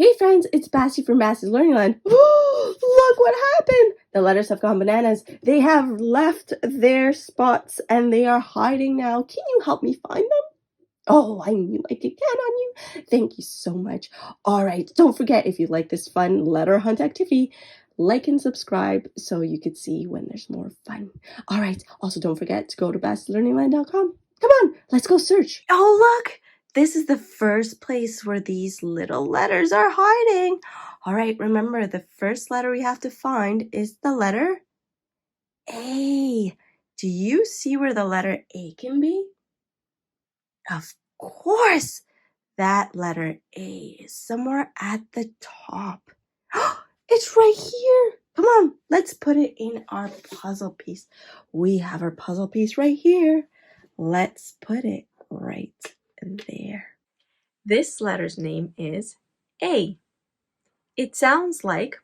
Hey friends, it's Bacis from Bacis Learning Land. Look what happened! The letters have gone bananas. They have left their spots and they are hiding now. Can you help me find them? Oh, I knew I could count on you. Thank you so much. All right, don't forget, if you like this fun letter hunt activity, like and subscribe so you could see when there's more fun. All right, also don't forget to go to bacislearningland.com. Come on, let's go search. Oh, look! This is the first place where these little letters are hiding. All right, remember, the first letter we have to find is the letter A. Do you see where the letter A can be? Of course, that letter A is somewhere at the top. It's right here. Come on, let's put it in our puzzle piece. We have our puzzle piece right here. Let's put it right there. This letter's name is A. It sounds like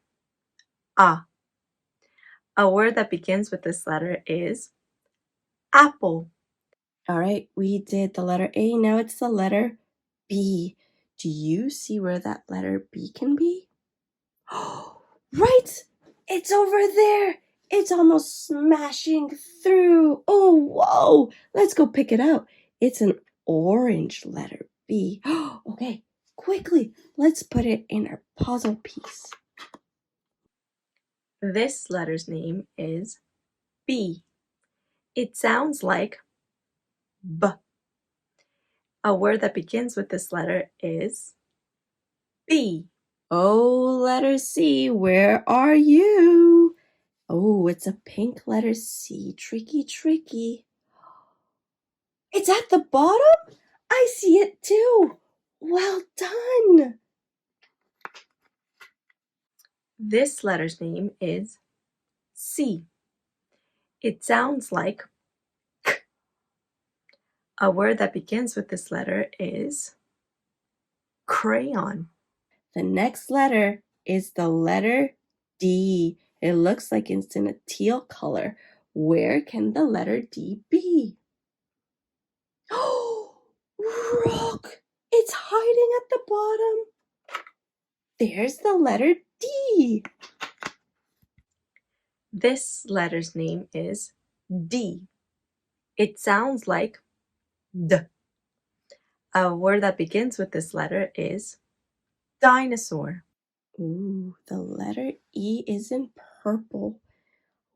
A. A word that begins with this letter is apple. All right, we did the letter A. Now it's the letter B. Do you see where that letter B can be? Oh, right! It's over there! It's almost smashing through. Oh, whoa! Let's go pick it out. It's an orange letter B. Okay, quickly, let's put it in our puzzle piece. This letter's name is B. It sounds like B. A word that begins with this letter is B. Oh, letter C, where are you? Oh, it's a pink letter C. Tricky, tricky. It's at the bottom? I see it too. Well done. This letter's name is C. It sounds like K. A word that begins with this letter is crayon. The next letter is the letter D. It looks like it's in a teal color. Where can the letter D be? Oh, look! It's hiding at the bottom. There's the letter D. This letter's name is D. It sounds like D. A word that begins with this letter is dinosaur. Ooh, the letter E is in purple.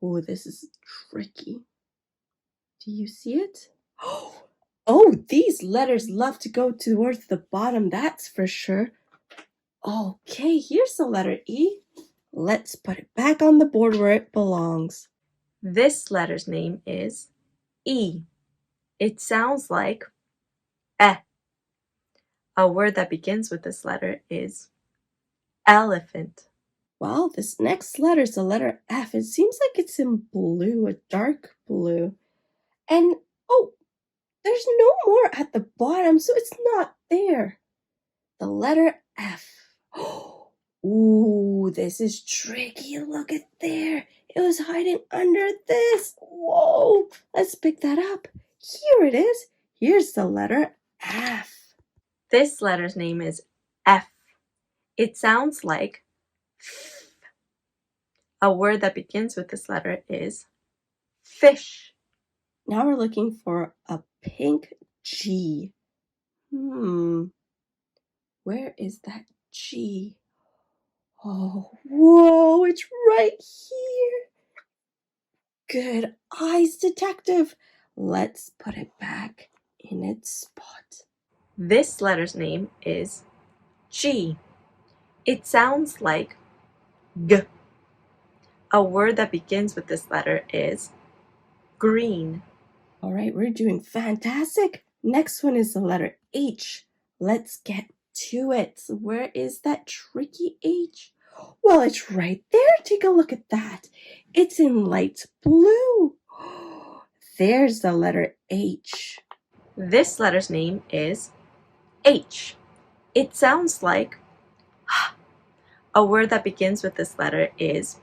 Ooh, this is tricky. Do you see it? Oh, these letters love to go towards the bottom, that's for sure. Okay, here's the letter E. Let's put it back on the board where it belongs. This letter's name is E. It sounds like E. A word that begins with this letter is elephant. Well, this next letter is the letter F. It seems like it's in blue, a dark blue. And, oh, there's no more at the bottom, so it's not there. The letter F. Ooh, this is tricky. Look at there. It was hiding under this. Whoa, let's pick that up. Here it is. Here's the letter F. This letter's name is F. It sounds like F. A word that begins with this letter is fish. Now we're looking for a pink G. Where is that G? Oh, whoa, it's right here. Good eyes, detective. Let's put it back in its spot. This letter's name is G. It sounds like G. A word that begins with this letter is green. All right, we're doing fantastic. Next one is the letter H. Let's get to it. Where is that tricky H? Well, it's right there. Take a look at that. It's in light blue. There's the letter H. This letter's name is H. It sounds like a word that begins with this letter is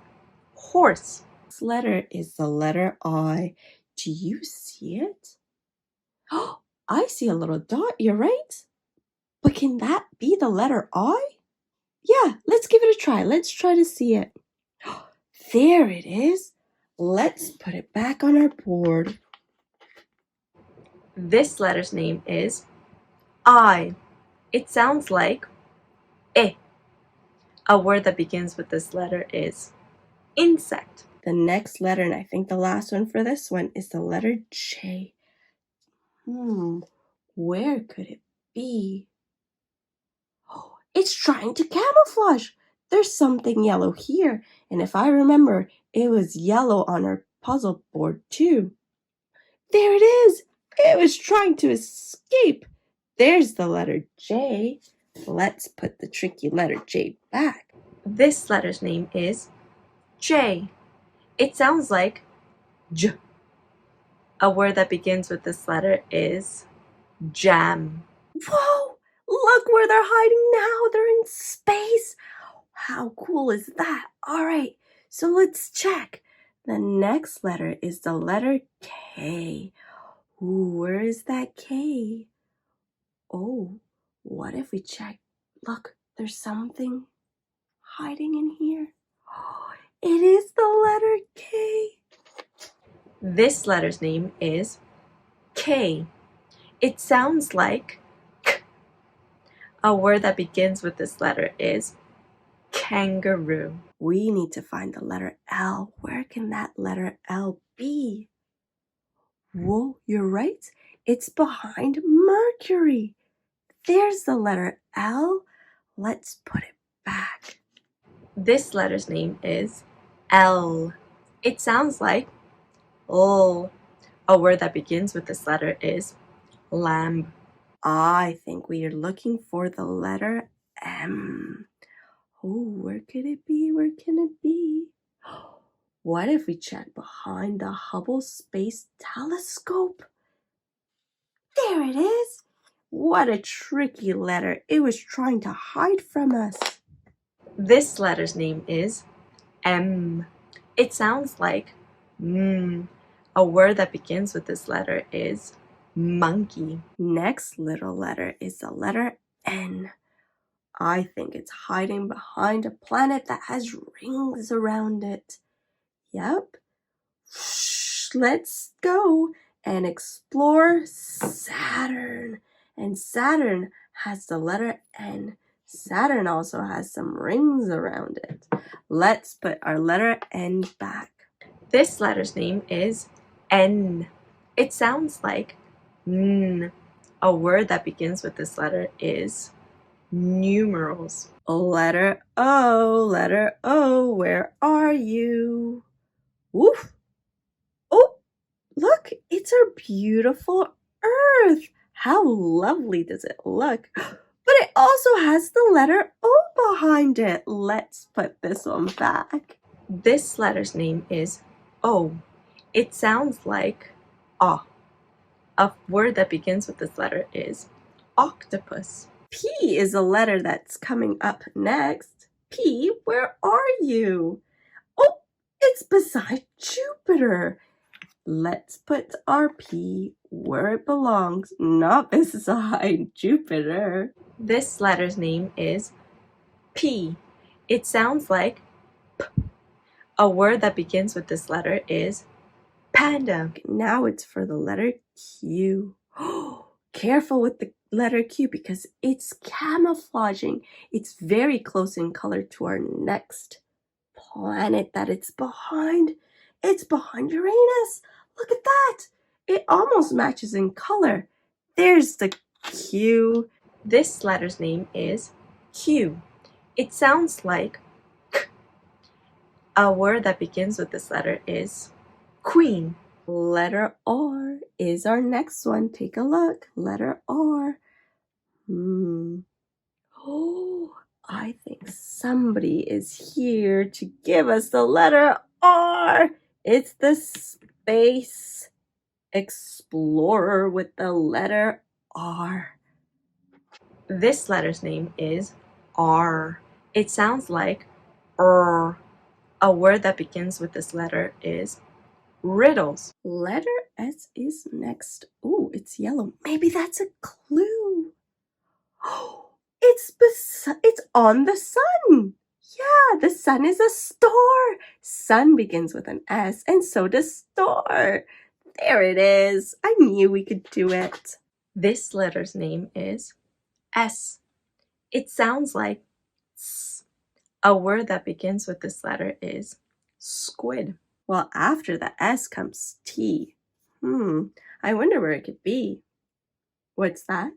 horse. This letter is the letter I. Do you see it? Oh, I see a little dot. You're right. But can that be the letter I? Yeah, let's give it a try. Let's try to see it. There it is. Let's put it back on our board. This letter's name is I. It sounds like E. A word that begins with this letter is insect. The next letter, and I think the last one for this one, is the letter J. Where could it be? Oh, it's trying to camouflage. There's something yellow here, and if I remember, it was yellow on our puzzle board too. There it is. It was trying to escape. There's the letter J. Let's put the tricky letter J back. This letter's name is J. It sounds like J. A word that begins with this letter is jam. Whoa! Look where they're hiding now. They're in space. How cool is that? All right, so let's check. The next letter is the letter K. Ooh, where is that K? Oh, what if we check? Look, there's something hiding in here. Oh, it is the letter K. This letter's name is K. It sounds like K. A word that begins with this letter is kangaroo. We need to find the letter L. Where can that letter L be? Whoa, you're right. It's behind Mercury. There's the letter L. Let's put it back. This letter's name is L. It sounds like L. A word that begins with this letter is lamb. I think we are looking for the letter M. Oh, where could it be? Where can it be? What if we check behind the Hubble Space Telescope? There it is. What a tricky letter. It was trying to hide from us. This letter's name is M. It sounds like A word that begins with this letter is monkey. Next little letter is the letter N. I think it's hiding behind a planet that has rings around it. Yep. Let's go and explore Saturn. And Saturn has the letter N. Saturn also has some rings around it. Let's put our letter N back. This letter's name is N. It sounds like N. A word that begins with this letter is numerals. Letter O, where are you? Woof. Oh, look, it's our beautiful Earth. How lovely does it look? But it also has the letter O behind it. Let's put this one back. This letter's name is O. It sounds like A. A word that begins with this letter is octopus. P is a letter that's coming up next. P, where are you? Oh, it's beside Jupiter. Let's put our P where it belongs, not beside Jupiter. This letter's name is P. It sounds like P. A word that begins with this letter is panda. Now it's for the letter Q. Careful with the letter Q because it's camouflaging. It's very close in color to our next planet that it's behind. It's behind Uranus. Look at that. It almost matches in color. There's the Q. This letter's name is Q. It sounds like K. A word that begins with this letter is queen. Letter R is our next one. Take a look. Letter R. Oh, I think somebody is here to give us the letter R. It's the space explorer with the letter R. This letter's name is R. It sounds like R. A word that begins with this letter is riddles. Letter S is next. Oh, it's yellow. Maybe that's a clue. Oh, it's on the sun. Yeah, the sun is a store. Sun begins with an S, and so does store. There it is. I knew we could do it. This letter's name is S. It sounds like S. A word that begins with this letter is squid. Well, after the S comes T. I wonder where it could be. What's that?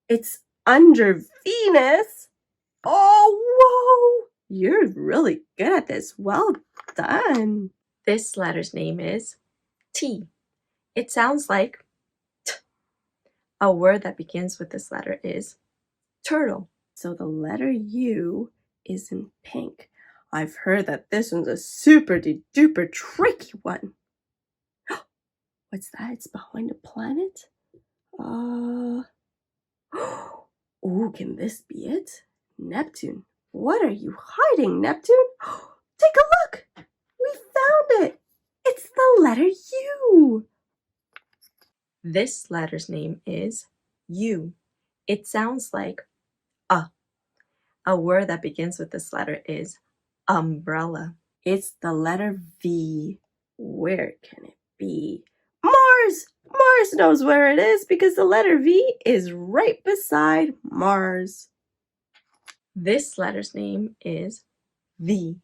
It's under Venus. Oh, whoa! You're really good at this. Well done. This letter's name is T. It sounds like T. A word that begins with this letter is turtle. So the letter U is in pink. I've heard that this one's a super duper tricky one. What's that? It's behind a planet? Oh, can this be it? Neptune. What are you hiding, Neptune? Take a look. We found it. It's the letter U. This letter's name is U. It sounds like a word that begins with this letter is umbrella. It's the letter V. Where can it be? Mars! Mars knows where it is because the letter V is right beside Mars. This letter's name is V.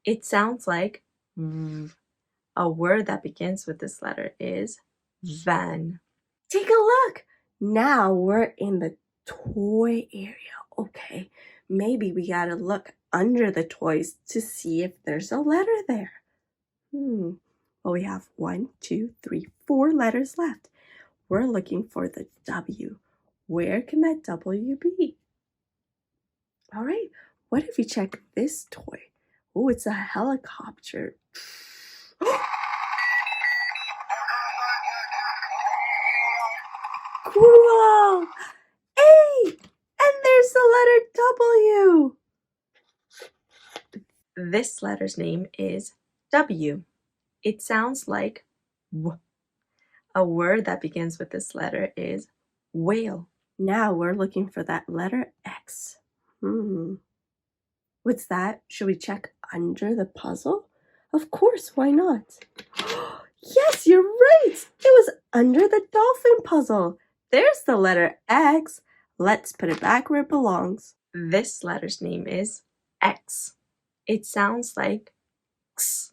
It sounds like V. A word that begins with this letter is van. Take a look. Now we're in the toy area. Okay, maybe we gotta look under the toys to see if there's a letter there. Well, we have 1, 2, 3, 4 letters left. We're looking for the W. Where can that W be? All right, what if we check this toy? Oh, it's a helicopter. Cool! Hey! And there's the letter W. This letter's name is W. It sounds like W. A word that begins with this letter is whale. Now we're looking for that letter X. What's that? Should we check under the puzzle? Of course, why not? Yes, you're right. It was under the dolphin puzzle. There's the letter X. Let's put it back where it belongs. This letter's name is X. It sounds like X.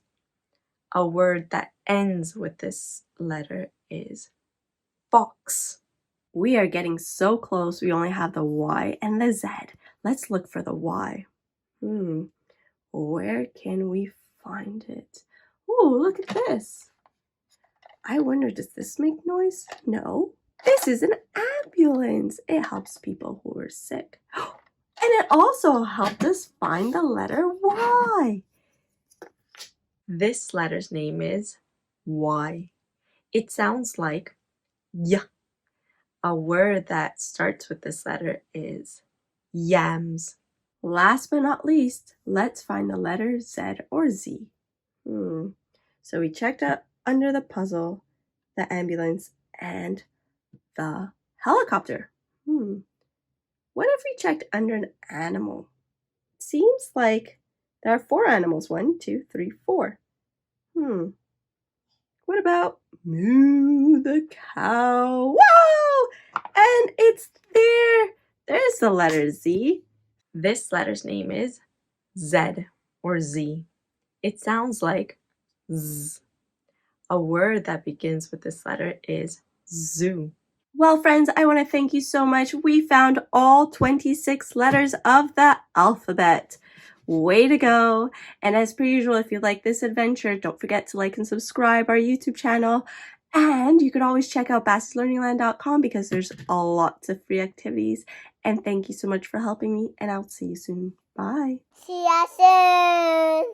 A word that ends with this letter is fox. We are getting so close. We only have the Y and the Z. Let's look for the Y. Where can we find it? Oh, look at this. I wonder, does this make noise? No. This is an ambulance. It helps people who are sick. And it also helped us find the letter Y. This letter's name is Y. It sounds like Y. A word that starts with this letter is yams. Last but not least, let's find the letter Z or Z. So we checked out under the puzzle, the ambulance, and the helicopter. What if we checked under an animal? It seems like there are 4 animals. 1, 2, 3, 4. What about Moo the cow? Whoa! And it's there. There's the letter Z. This letter's name is Z or Z. It sounds like Z. A word that begins with this letter is zoo. Well, friends, I want to thank you so much. We found all 26 letters of the alphabet. Way to go. And as per usual, if you like this adventure, don't forget to like and subscribe our YouTube channel. And you can always check out bacislearningland.com because there's lots of free activities. And thank you so much for helping me, and I'll see you soon. Bye. See ya soon.